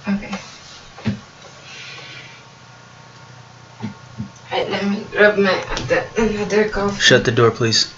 Okay. Alright, let me grab my another coffee. Shut the door, please.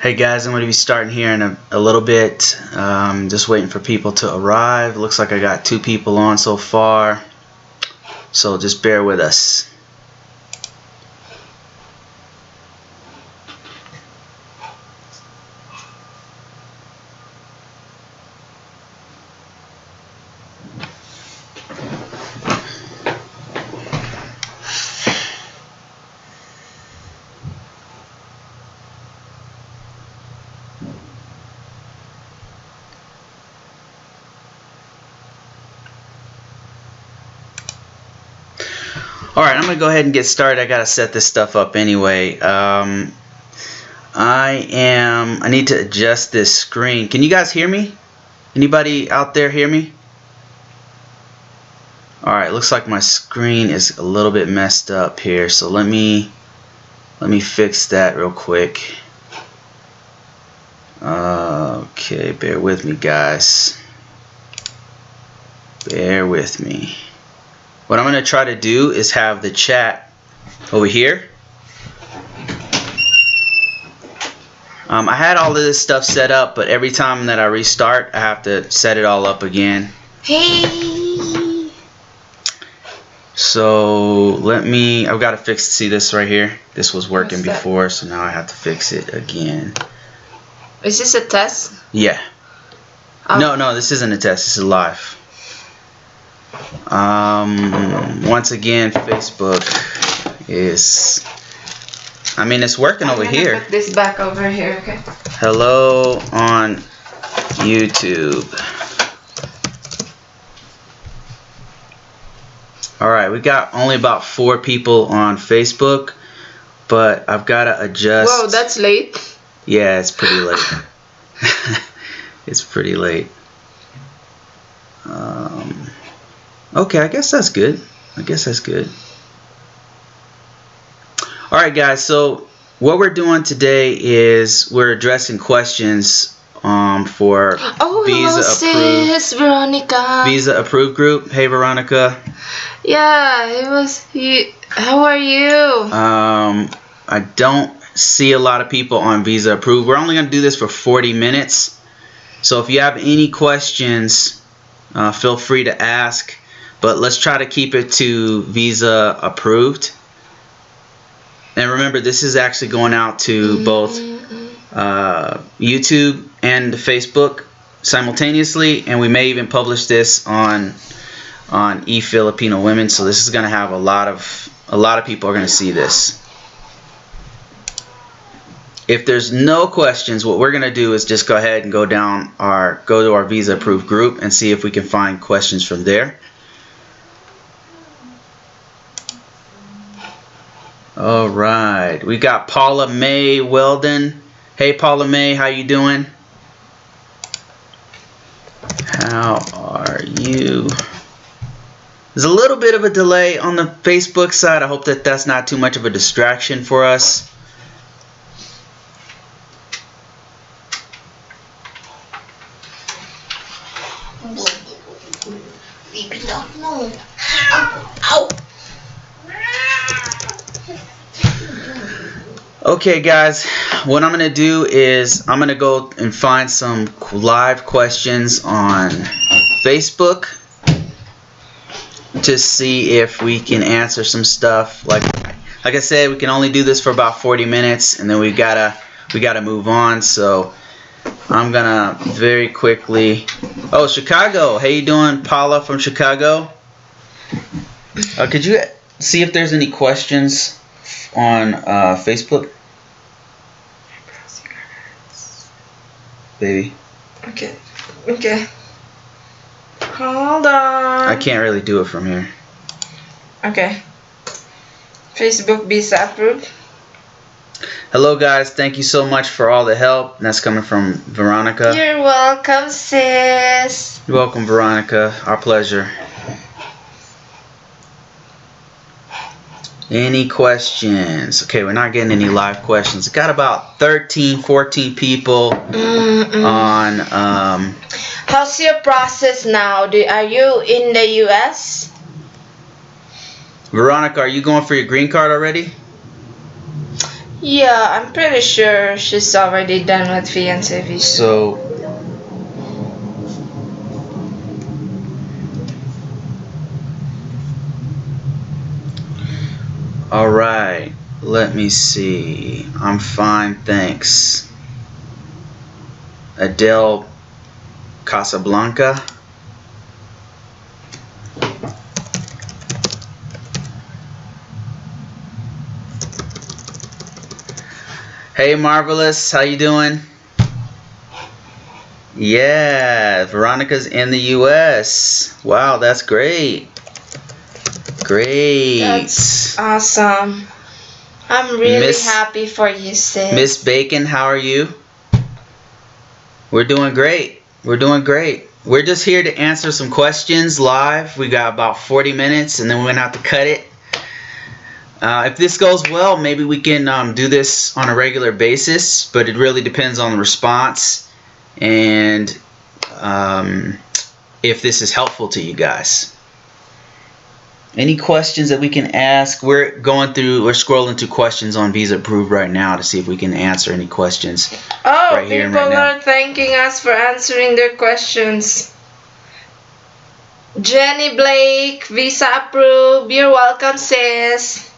Hey guys, I'm going to be starting here in a little bit. Just waiting for people to arrive. Looks like I got 2 people on so far, so just bear with us. Alright, I'm going to go ahead and get started. I got to set this stuff up anyway. I need to adjust this screen. Can you guys hear me? Anybody out there hear me? Alright, looks like my screen is a little bit messed up here, so let me fix that real quick. Okay, bear with me guys. Bear with me. What I'm going to try to do is have the chat over here. I had all of this stuff set up, but every time that I restart, I have to set it all up again. Hey! So I've got to see this right here. This was working before, so now I have to fix it again. Is this a test? Yeah. No, this isn't a test. This is live. Once again, Facebook is, it's working over here. Put this back over here, okay? Hello on YouTube. Alright, we got only about 4 people on Facebook, but I've got to adjust. Whoa, that's late. Yeah, it's pretty late. It's pretty late. Okay, I guess that's good. Alright guys, so what we're doing today is we're addressing questions for Visa Veronica. Visa approved group. Hey Veronica. Yeah, how are you? I don't see a lot of people on Visa approved. We're only going to do this for 40 minutes. So if you have any questions, feel free to ask. But let's try to keep it to Visa approved. And remember, this is actually going out to both YouTube and Facebook simultaneously, and we may even publish this on eFilipino Women. So this is going to have a lot of people are going to see this. If there's no questions, what we're going to do is just go ahead and go to our Visa approved group and see if we can find questions from there. All right, we got Paula May Weldon. Hey Paula May, how you doing? How are you? There's a little bit of a delay on the Facebook side. I hope that that's not too much of a distraction for us. Okay, guys, what I'm going to do is I'm going to go and find some live questions on Facebook to see if we can answer some stuff. Like I said, we can only do this for about 40 minutes, and then we gotta move on. So I'm gonna very quickly. Oh, Chicago! How you doing, Paula from Chicago? Could you see if there's any questions on Facebook, baby? Okay. Hold on. I can't really do it from here. Okay. Facebook visa approved. Hello, guys. Thank you so much for all the help. That's coming from Veronica. You're welcome, sis. You're welcome, Veronica. Our pleasure. Any questions? Okay, we're not getting any live questions. Got about 13, 14 people on. How's your process now? Are you in the U.S.? Veronica, are you going for your green card already? Yeah, I'm pretty sure she's already done with fiancé visa. So. All right. Let me see. I'm fine, thanks. Adele Casablanca. Hey, Marvelous, how you doing? Yeah, Veronica's in the U.S. Wow, that's great. Great. That's awesome. I'm really happy for you, sis. Miss Bacon, how are you? We're doing great. We're just here to answer some questions live. We got about 40 minutes, and then we're going to have to cut it. If this goes well, maybe we can do this on a regular basis, but it really depends on the response and if this is helpful to you guys. Any questions that we can ask? We're scrolling through questions on Visa Approved right now to see if we can answer any questions. Oh, right here people and right are thanking us for answering their questions. Jenny Blake, Visa Approved. You're welcome, sis.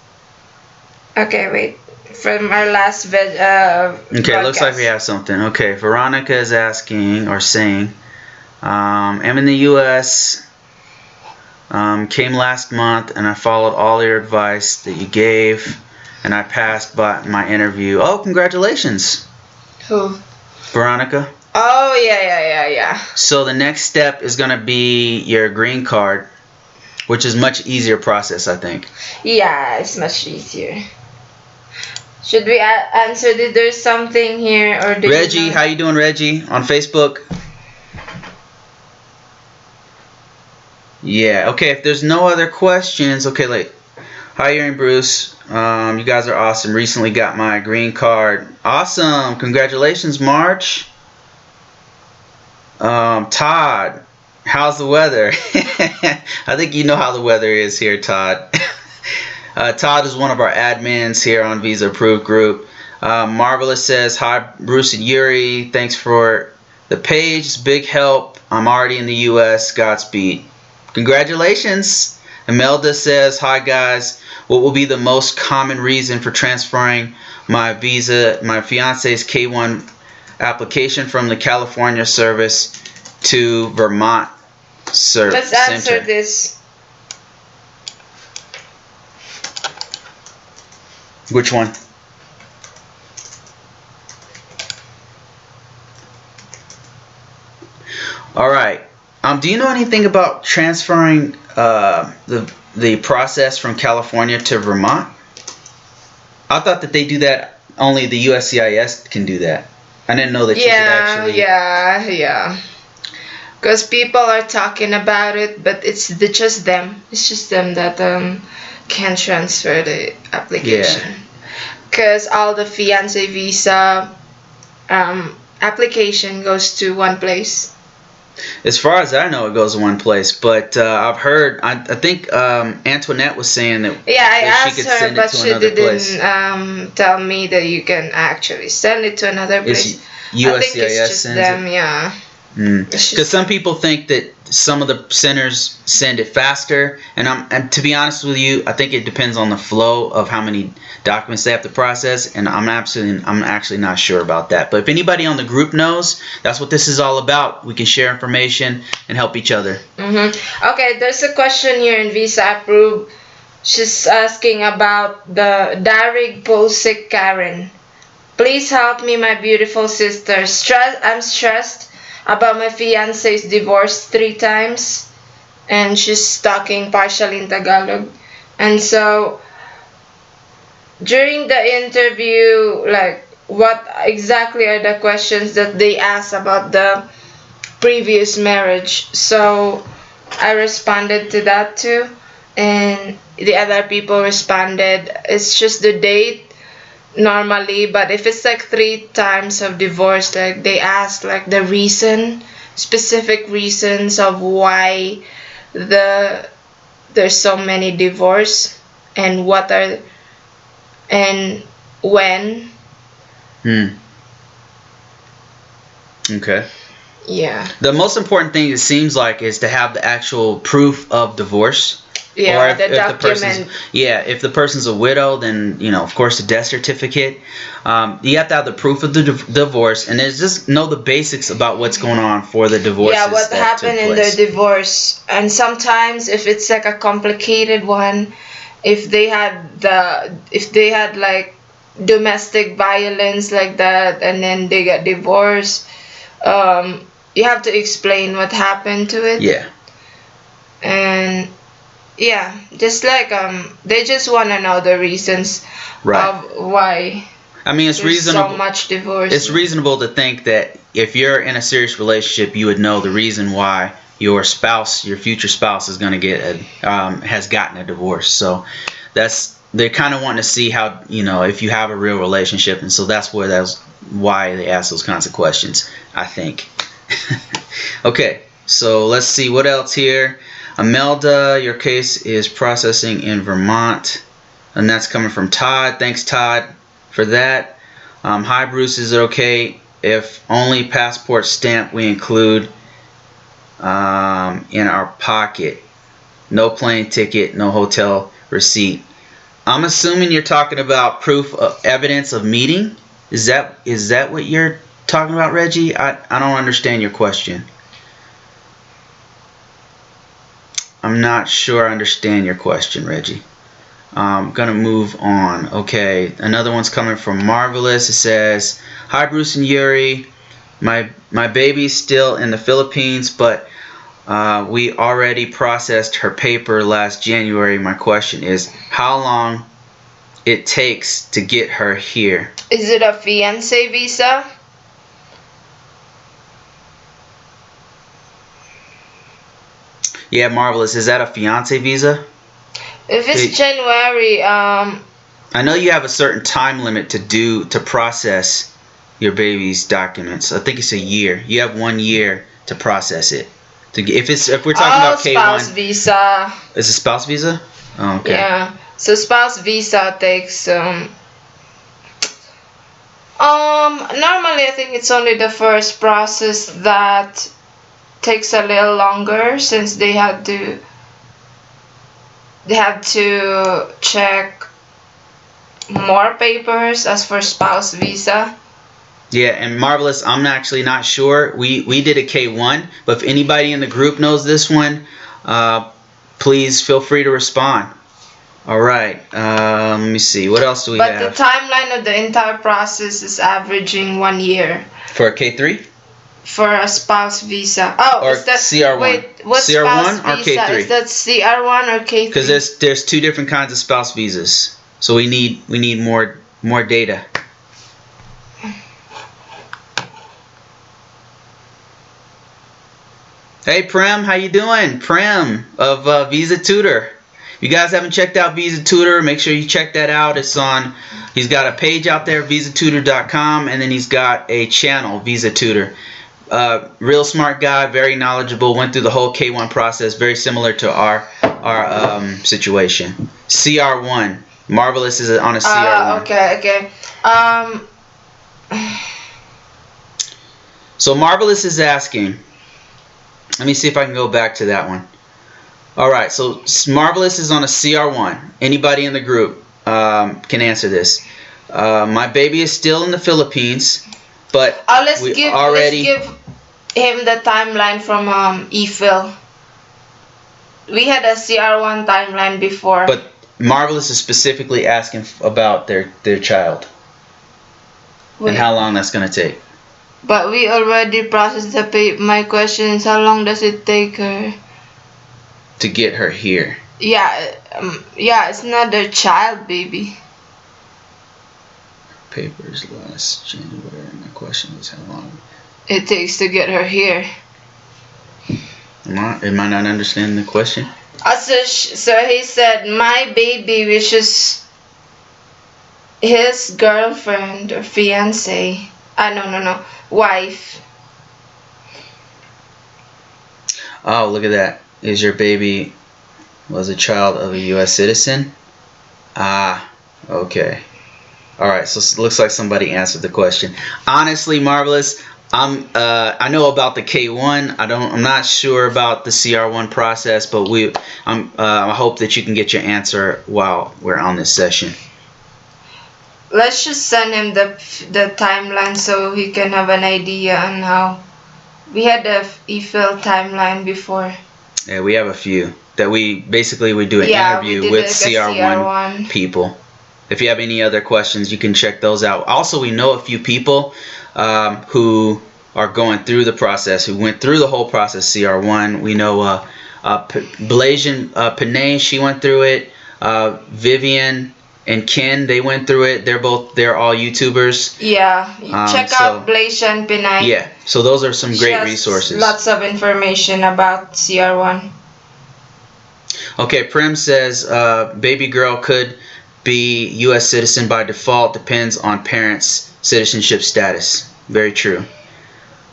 Okay, wait. From our last Okay, broadcast. Looks like we have something. Okay, Veronica is asking or saying, I'm in the U.S., came last month, and I followed all your advice that you gave, and I passed by my interview. Oh, congratulations. Who? Veronica. Oh, yeah. So the next step is going to be your green card, which is much easier process, I think. Yeah, it's much easier. Should we answer? Did there's something here or did Reggie, how you doing, Reggie? On Facebook? Yeah, okay, if there's no other questions, okay, like, hi, Aaron Bruce. You guys are awesome. Recently got my green card. Awesome. Congratulations, March. Todd, how's the weather? I think you know how the weather is here, Todd. Todd is one of our admins here on Visa Approved Group. Marvelous says, hi, Bruce and Yuri. Thanks for the page. It's big help. I'm already in the U.S. Godspeed. Congratulations. Imelda says, hi, guys. What will be the most common reason for transferring my fiance's K-1 application from the California service to Vermont service? Let's answer this. Which one? All right. Do you know anything about transferring the process from California to Vermont? I thought that they do that. Only the USCIS can do that. I didn't know that you could actually. Yeah. Because people are talking about it, but it's just them. It's just them that can transfer the application. Because all the fiancé visa application goes to one place. As far as I know, it goes to one place. But I've heard. I think Antoinette was saying that, Yeah, I that she asked could her, send it but to she another place. didn't tell me that you can actually send it to another place. Is I think it's USCIS just sends it? them, yeah. It's Because just some them. people think that some of the centers send it faster, and to be honest with you, I think it depends on the flow of how many documents they have to process, and I'm actually not sure about that. But if anybody on the group knows, that's what this is all about. We can share information and help each other. Okay, there's a question here in Visa Approved. She's asking about the Darig Polsik Karen. Please help me, my beautiful sister. I'm stressed about my fiance's divorce 3 times, and she's talking partially in Tagalog. And so during the interview, like, what exactly are the questions that they ask about the previous marriage? So I responded to that too, and the other people responded. It's just the date normally, but if it's like 3 times of divorce, like they ask like the reason, specific reasons of why the there's so many divorce, and what are, and when. Okay. Yeah. The most important thing, it seems like, is to have the actual proof of divorce. Yeah, Or the if the person's document. if the person's a widow, then of course the death certificate. You have to have the proof of the divorce, and there's just know the basics about what's going on for the divorces Yeah, what that took happened in their place. divorce. And sometimes if it's like a complicated one, if they had like domestic violence like that, and then they got divorced, you have to explain what happened to it. Yeah. And yeah, just like they just want to know the reasons Right. of why I mean, it's there's reasonable. so much divorce. It's reasonable to think that if you're in a serious relationship, you would know the reason why your spouse, your future spouse, is going to has gotten a divorce. So they're kind of wanting to see how if you have a real relationship, and so that's why they ask those kinds of questions, I think. Okay, so let's see what else here. Imelda, your case is processing in Vermont, and that's coming from Todd. Thanks, Todd, for that. Hi, Bruce. Is it okay if only passport stamp we include in our pocket? No plane ticket, no hotel receipt. I'm assuming you're talking about proof of evidence of meeting. Is that what you're talking about, Reggie? I don't understand your question. I'm not sure I understand your question, Reggie. I'm gonna move on. Okay, another one's coming from Marvelous. It says, "Hi Bruce and Yuri, my baby's still in the Philippines, but we already processed her paper last January. My question is, how long it takes to get her here?" Is it a fiancé visa? Yeah, Marvelous. Is that a fiance visa? If it's January, I know you have a certain time limit to process your baby's documents. I think it's a year. You have 1 year to process it. If we're talking about K1, spouse visa. It's a spouse visa. Oh, okay. Yeah. So spouse visa takes normally I think it's only the first process that takes a little longer, since they have to check more papers as for spouse visa. Yeah, and Marvelous, I'm actually not sure. We did a K1, but if anybody in the group knows this one, please feel free to respond. All right. Let me see. What else do we But have? the timeline of the entire process is averaging 1 year For a K3? for a spouse visa. Oh, Or is that CR1? Wait, what CR1 spouse or visa? K3? Is that CR1 or K3? Because there's two different kinds of spouse visas, so we need more data. Hey Prem, how you doing? Prem of Visa Tutor. If you guys haven't checked out Visa Tutor, make sure you check that out. He's got a page out there, visatutor.com, and then he's got a channel, Visa Tutor. Real smart guy, very knowledgeable. Went through the whole K1 process, very similar to our situation. CR1. Marvelous is on a CR1. Okay. So Marvelous is asking. Let me see if I can go back to that one. All right. So Marvelous is on a CR1. Anybody in the group can answer this. My baby is still in the Philippines, but let's give him the timeline from EFIL. We had a CR1 timeline before. But Marvelous is specifically asking about their child. Wait. And how long that's going to take. But we already processed the paper. My question is, how long does it take her to get her here? Yeah, it's not their child, baby. Papers last January. My question is, how long it takes to get her here. Am I not understanding the question? So he said, my baby, which is his girlfriend or fiance. No, wife. Oh, look at that. Is your baby was a child of a U.S. citizen? Ah, okay. All right, so it looks like somebody answered the question. Honestly, Marvelous, I know about the K1. I'm not sure about the CR1 process, but I hope that you can get your answer while we're on this session. Let's just send him the timeline so he can have an idea on how. We had the EFIL timeline before. Yeah, we have a few that we do an interview with CR1 people. If you have any other questions, you can check those out. Also, we know a few people who are going through the process, who went through the whole process, CR1. We know Blasian Panay, she went through it. Vivian and Ken, they went through it. They're all YouTubers. Yeah, check out Blasian Panay. Yeah, so those are some great resources. Lots of information about CR1. Okay, Prim says baby girl could be U.S. citizen by default, depends on parents' citizenship status. Very true.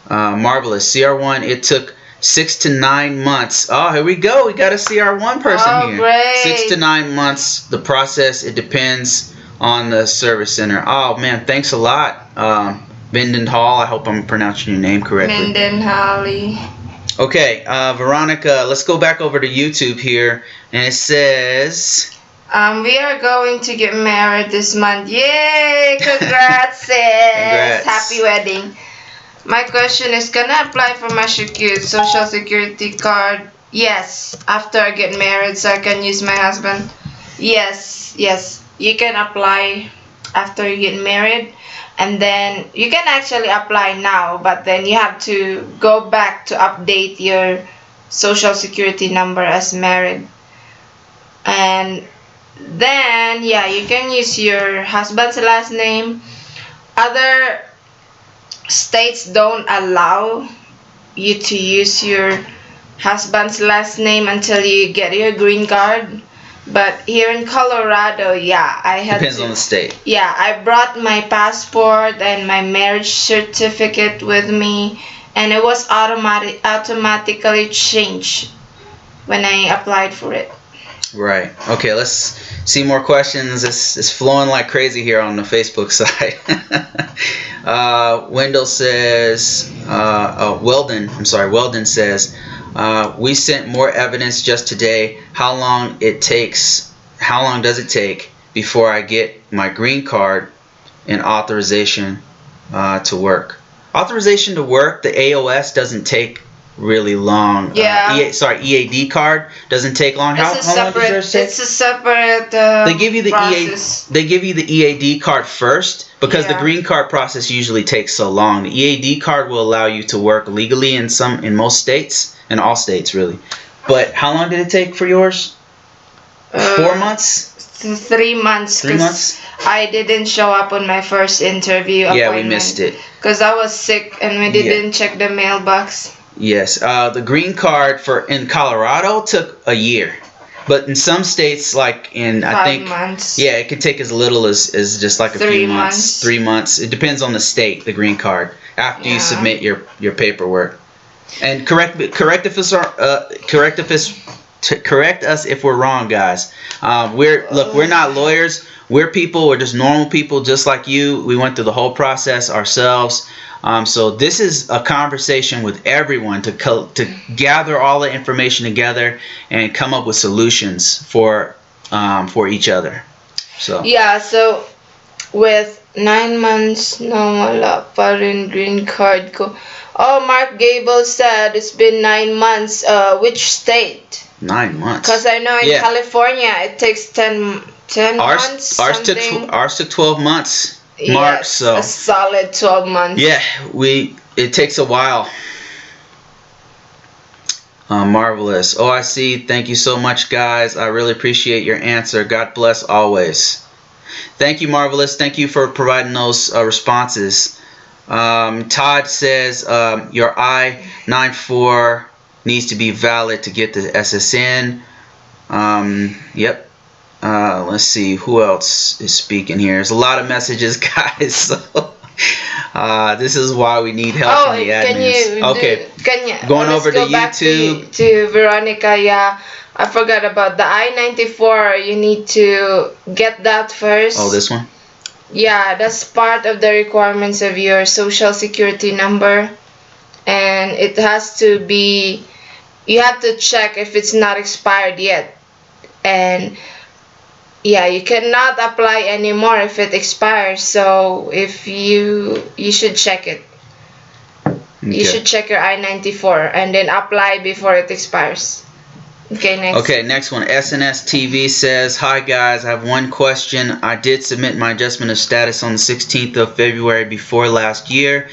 Marvelous. CR1, it took 6 to 9 months. Oh, here we go. We got a CR1 person here. Great. 6 to 9 months. The process, it depends on the service center. Oh, man, thanks a lot. Minden Hall. I hope I'm pronouncing your name correctly. Minden Holly. Okay, Veronica, let's go back over to YouTube here. And it says... we are going to get married this month. Yay! Congrats, sis! Congrats. Happy wedding. My question is, can I apply for my social security card? Yes. After I get married, so I can use my husband. Yes. You can apply after you get married, and then you can actually apply now, but then you have to go back to update your social security number as married. And then you can use your husband's last name. Other states don't allow you to use your husband's last name until you get your green card. But here in Colorado, depends on the state. Yeah, I brought my passport and my marriage certificate with me, and it was automatically changed when I applied for it. Right. Okay, let's see more questions. It's flowing like crazy here on the Facebook side. Wendell says, Weldon says, we sent more evidence just today. How long does it take before I get my green card and authorization to work? Authorization to work, the AOS doesn't take really long. Yeah. EAD card doesn't take long. How long does yours take? It's a separate they give you the process. They give you the EAD card first because the green card process usually takes so long. The EAD card will allow you to work legally in most states, in all states really. But how long did it take for yours? 4 months? 3 months. 3 months? I didn't show up on my first interview appointment. Yeah, we missed it. Because I was sick and we didn't check the mailbox. Yes, the green card in Colorado took a year, but in some states, like in 5 months. Yeah, it could take as little as just like a few months. 3 months. It depends on the state, the green card. after you Yeah. submit your paperwork. And correct us if we're wrong, guys. We're not lawyers. We're people. We're just normal people, just like you. We went through the whole process ourselves. So this is a conversation with everyone to gather all the information together and come up with solutions for each other. So Yeah, so with 9 months na wala pa rin green card ko. Oh, Mark Gable said it's been 9 months. Which state? 9 months. Because I know in Yeah. California it takes 10 months. Ours something. took 12 months. Mark, Yes, so a solid 12 months. yeah, it takes a while. Marvelous. Oh, I see. Thank you so much, guys. I really appreciate your answer. God bless always. Thank you, Marvelous. Thank you for providing those responses. Todd says your I-94 needs to be valid to get the SSN. Yep. Let's see who else is speaking here. There's a lot of messages, guys. So, this is why we need help from the admins. Going over to YouTube. To Veronica, yeah. I forgot about the I-94. You need to get that first. Oh, this one? Yeah, that's part of the requirements of your social security number. And it has to be, you have to check if it's not expired yet. And yeah, you cannot apply anymore if it expires. So if you should check it. Okay. You should check your I-94 and then apply before it expires. Okay, next. Okay, next one. SNS TV says, "Hi guys, I have one question. I did submit my adjustment of status on the 16th of February before last year.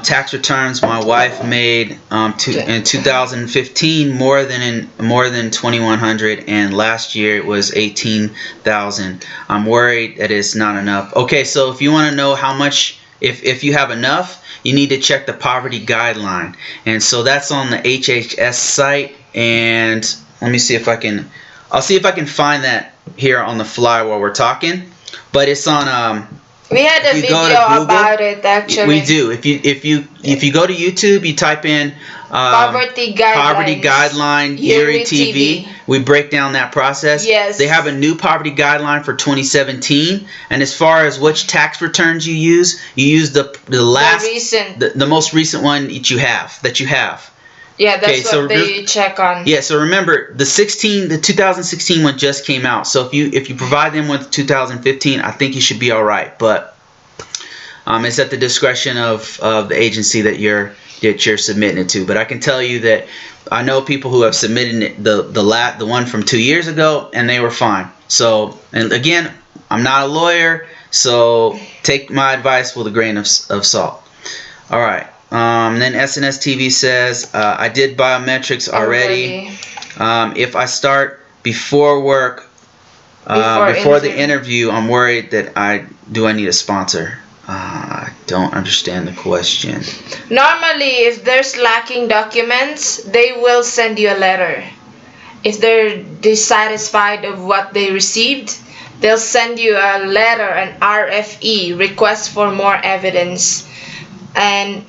Tax returns my wife made in 2015 more than 2,100, and last year it was 18,000. I'm worried that it's not enough." Okay, so if you want to know how much, if you have enough, you need to check the poverty guideline, and so that's on the HHS site. And let me see if I'll see if I can find that here on the fly while we're talking. But it's on We had a video about it actually. We do. If you go to YouTube, you type in Poverty guideline Erie TV. We break down that process. Yes. They have a new poverty guideline for 2017, and as far as which tax returns you use the last the most recent one that you have. Yeah, that's what they check on. Yeah, so remember the 2016 one just came out. So if you provide them with 2015, I think you should be all right. But it's at the discretion of the agency that you're submitting it to. But I can tell you that I know people who have submitted the one from 2 years ago, and they were fine. So, and again, I'm not a lawyer, so take my advice with a grain of salt. All right. Then SNS TV says, I did biometrics already. If I start before work, before the interview, I'm worried that I need a sponsor. I don't understand the question. Normally, if there's lacking documents, they will send you a letter. If they're dissatisfied of what they received, they'll send you a letter, an RFE, request for more evidence. And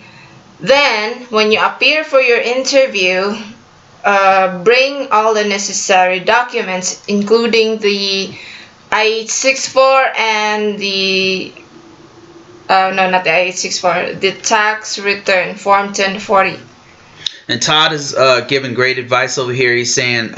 then, when you appear for your interview, bring all the necessary documents, including the I-864 and the no, not the I-864, the tax return, Form 1040. And Todd is giving great advice over here. He's saying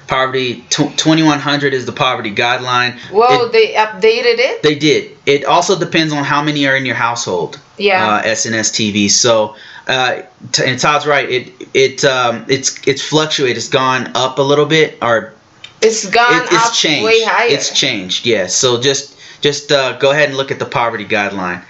poverty 2100 is the poverty guideline. Whoa, they updated it? They did. It also depends on how many are in your household. Yeah. SNS TV. So and Todd's right. It's fluctuated. It's gone up a little bit, or it's gone up changed. Way higher. It's changed. Yes. Yeah. So just go ahead and look at the poverty guideline.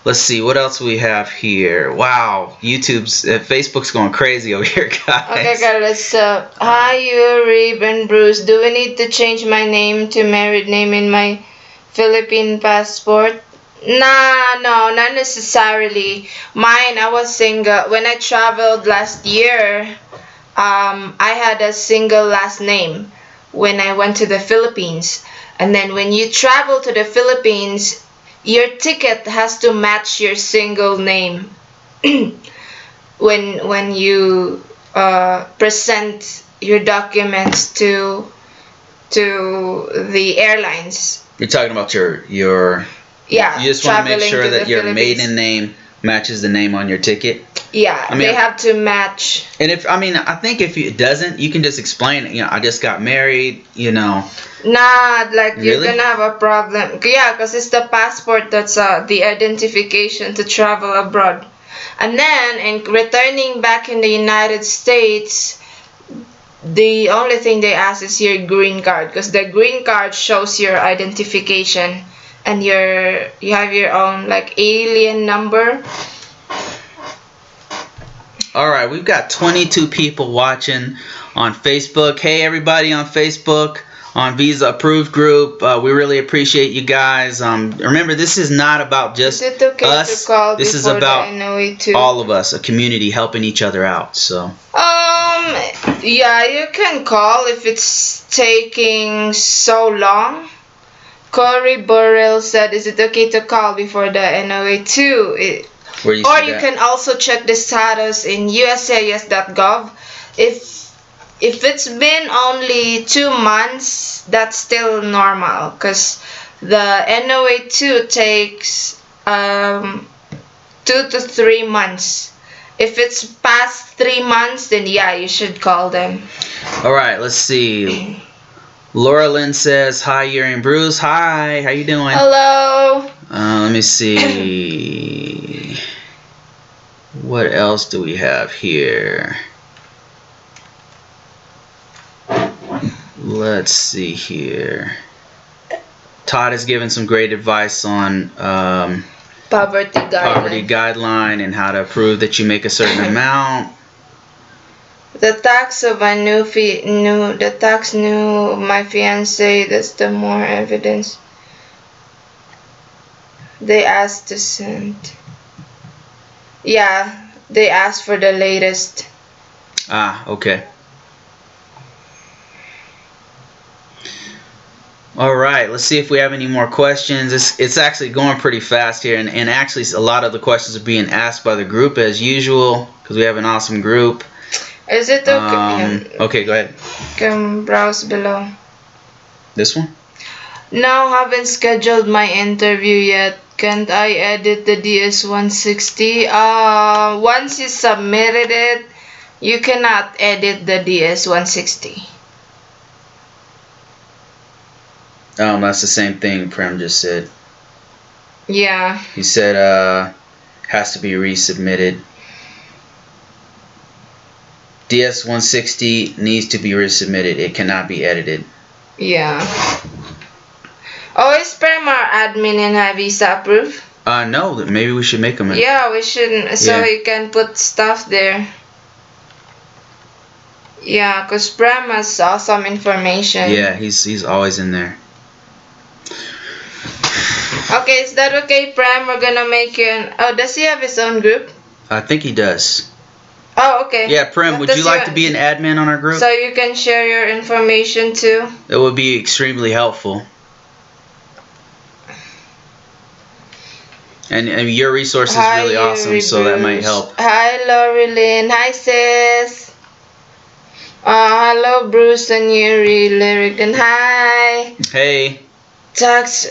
Let's see what else we have here. Wow, Facebook's going crazy over here, guys. Okay, guys. Hi, Yuri and Bruce. Do we need to change my name to married name in my Philippine passport? Nah, no, not necessarily. Mine, I was single when I traveled last year. I had a single last name when I went to the Philippines. And then when you travel to the Philippines, your ticket has to match your single name when you present your documents to the airlines. You're talking about your Yeah, you just want to make traveling sure to that the your Philippines. maiden name matches the name on your ticket. Yeah, I mean, they have to match. And I think if it doesn't, you can just explain it. I just got married. Nah, like you're Really? gonna have a problem. Yeah, because it's the passport that's the identification to travel abroad. And then, in returning back in the United States, the only thing they ask is your green card, because the green card shows your identification and you have your own like alien number. All right, we've got 22 people watching on Facebook. Hey, everybody on Facebook, on Visa Approved Group. We really appreciate you guys. Remember, this is not about just Is it okay us. to call This is before about the NOA too? all of us, a community helping each other out. So. Yeah, you can call if it's taking so long. Corey Burrell said, "Is it okay to call before the NOA too?" Where you Or see you that? can also check the status in uscis.gov. If it's been only 2 months, that's still normal, because the NOA 2 takes 2 to 3 months. If it's past 3 months, then yeah, you should call them. All right, let's see. Laura Lynn says, "Hi, Yuri and Bruce. Hi, how you doing?" Hello. Let me see. What else do we have here? Let's see here. Todd has given some great advice on Poverty poverty guideline. guideline and how to prove that you make a certain amount. The tax of a the tax knew my fiance. That's the more evidence they asked to send. Yeah, they asked for the latest. Ah, okay. All right, let's see if we have any more questions. It's actually going pretty fast here, and actually a lot of the questions are being asked by the group as usual because we have an awesome group. Is it okay? Okay, go ahead. Can browse below. This one? No, haven't scheduled my interview yet. Can't I edit the DS160? Once you submitted it, you cannot edit the DS160. That's the same thing Prem just said. Yeah. He said has to be resubmitted. DS160 needs to be resubmitted. It cannot be edited. Yeah. Oh, is Prem our admin in Visa approved? No, maybe we should make him. Yeah, we shouldn't. So Yeah. he can put stuff there. Yeah, because Prem has awesome information. Yeah, he's always in there. Okay, is that okay, Prem? We're gonna make you an... Oh, does he have his own group? I think he does. Oh, okay. Yeah, Prem, would you like to be an admin on our group? So you can share your information too? It would be extremely helpful. And your resource is really awesome, so that might help. Hi, Lori Lynn. Hi, sis. Hello, Bruce and Yuri, Lyric, and hi. Hey. Tax,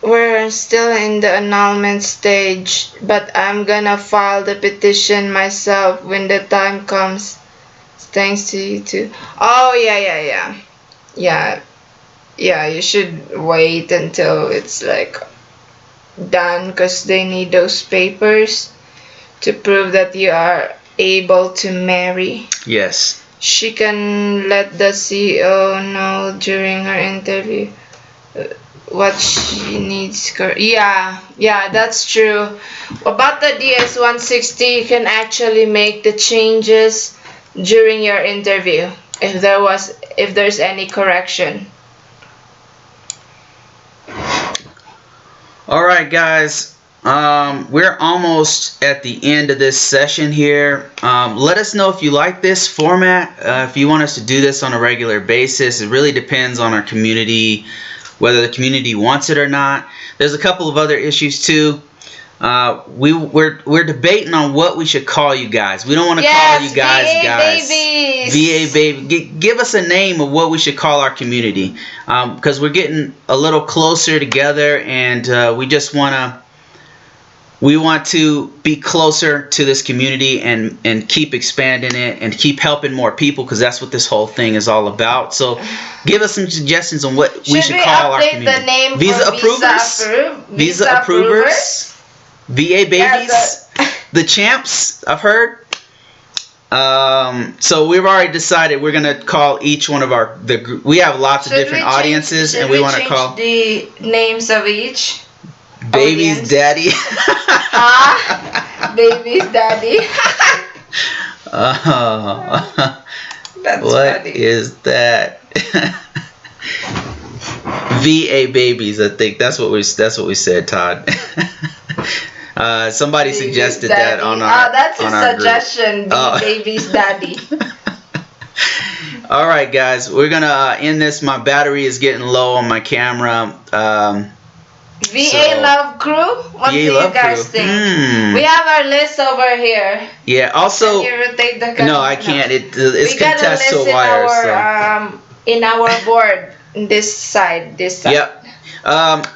we're still in the annulment stage, but I'm gonna file the petition myself when the time comes. Thanks to you too. Oh, yeah. Yeah, you should wait until it's like done, because they need those papers to prove that you are able to marry. Yes. She can let the CEO know during her interview what she needs. Yeah, that's true. About the DS160, you can actually make the changes during your interview if there's any correction. All right, guys. We're almost at the end of this session here. Let us know if you like this format. If you want us to do this on a regular basis, it really depends on our community whether the community wants it or not. There's a couple of other issues too. We're debating on what we should call you guys. We don't want to call you guys VA baby. Give us a name of what we should call our community, because we're getting a little closer together, and we want to be closer to this community and keep expanding it and keep helping more people, because that's what this whole thing is all about. So give us some suggestions on what we should call our community. The name Visa approvers? Visa approvers? VA babies? The champs, I've heard. So we've already decided we're going to call each one of we have lots of different audiences, and we want to call the names of each. Baby's audience. daddy. Baby's daddy. That's what funny. is that? VA babies, I think that's what we said, Todd. Somebody Baby's suggested daddy. that on our that's a on our suggestion. Baby's daddy. All right, guys, we're gonna end this. My battery is getting low on my camera. VA Love Crew? What do you guys think? We have our list over here. Yeah, also... Can you rotate the camera? No, I can't. It's we got a contest list to wire. In our board, this side. Yep.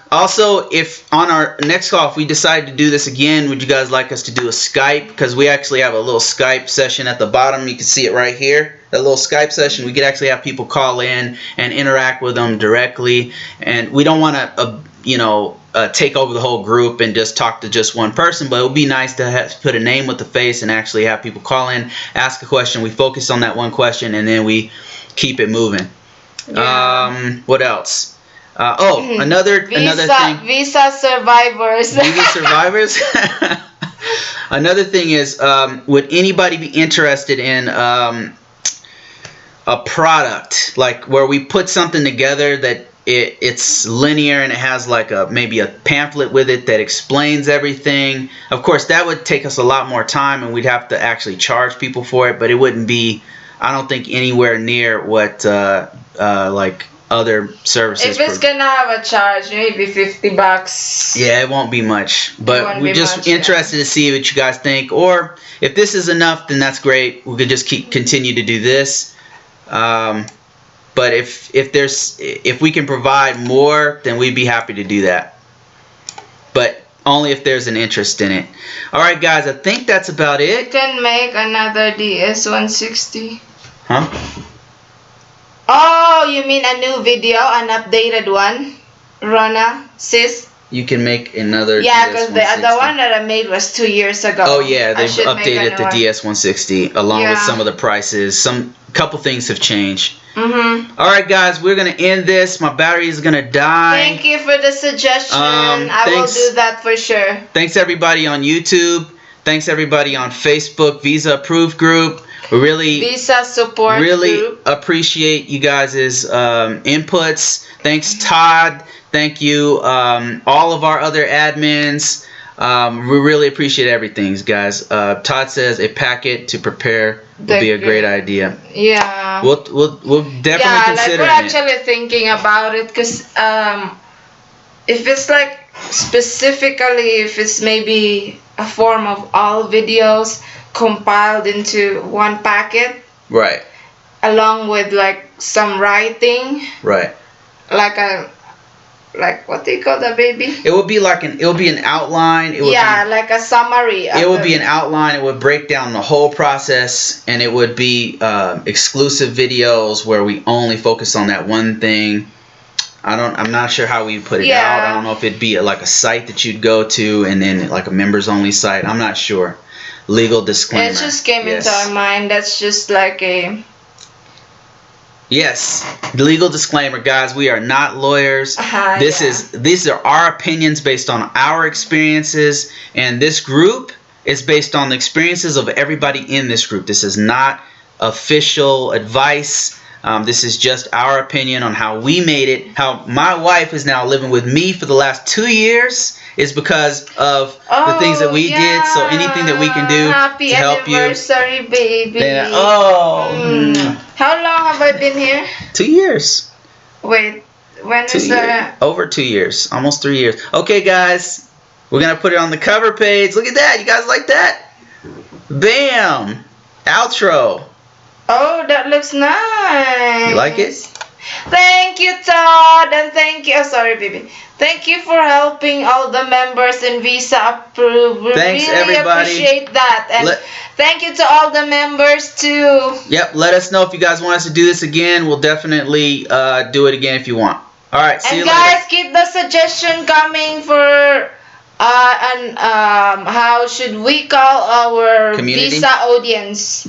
Also, if on our next call, if we decide to do this again, would you guys like us to do a Skype? Because we actually have a little Skype session at the bottom. You can see it right here. That little Skype session. We could actually have people call in and interact with them directly. And we don't want to... take over the whole group and just talk to just one person, but it would be nice to put a name with the face and actually have people call in, ask a question. We focus on that one question, and then we keep it moving. Yeah. What else? Another thing. Visa survivors. Visa survivors. Another thing is, would anybody be interested in a product, like where we put something together that it's linear and it has like maybe a pamphlet with it that explains everything? Of course, that would take us a lot more time, and we'd have to actually charge people for it, but it wouldn't be, I don't think, anywhere near what like other services. If it's gonna have a charge, maybe $50. Yeah, it won't be much, but we're just interested to see what you guys think, or if this is enough, then that's great. We could just continue to do this. But if we can provide more, then we'd be happy to do that. But only if there's an interest in it. All right, guys, I think that's about it. You can make another DS160. Huh? Oh, you mean a new video, an updated one, Rona, sis? You can make another. Yeah, because the one that I made was 2 years ago. Oh yeah, they've updated the DS160 along with some of the prices. Couple things have changed. All right, guys, we're gonna end this. My battery is gonna die. Thank you for the suggestion. I will do that for sure. Thanks everybody on YouTube. Thanks everybody on Facebook, Visa Approved Group. We really Visa Support Group. Appreciate you guys' inputs. Thanks, Todd. Thank you, all of our other admins. We really appreciate everything, guys. Todd says a packet to prepare would be a great idea. Yeah. We'll definitely consider it. We're actually thinking about it, because if it's like specifically, if it's maybe a form of all videos compiled into one packet. Right. Along with like some writing. Right. Like what do you call that, baby? It would be like an outline. It would like a summary. It would be an outline. It would break down the whole process, and it would be exclusive videos where we only focus on that one thing. I'm not sure how we put it out. I don't know if it'd be like a site that you'd go to, and then like a members only site. I'm not sure. Legal disclaimer. It just came into our mind. That's just like a... Yes, legal disclaimer, guys. We are not lawyers. These are our opinions based on our experiences, and this group is based on the experiences of everybody in this group. This is not official advice. This is just our opinion on how we made it. How my wife is now living with me for the last 2 years is because of the things that we did. So anything that we can do to help you. Happy anniversary, baby. Yeah. How long have I been here? 2 years. Wait. When 2 is years. the? Over 2 years. Almost 3 years. Okay, guys. We're going to put it on the cover page. Look at that. You guys like that? Bam. Outro. Oh, that looks nice. You like it? Thank you, Todd, and thank you. Oh, sorry, baby. Thank you for helping all the members in Visa Approve. We Thanks, really everybody. appreciate that, and thank you to all the members too. Yep. Let us know if you guys want us to do this again. We'll definitely do it again if you want. All right. See you later. And guys, keep the suggestion coming for how should we call our Community? Visa audience?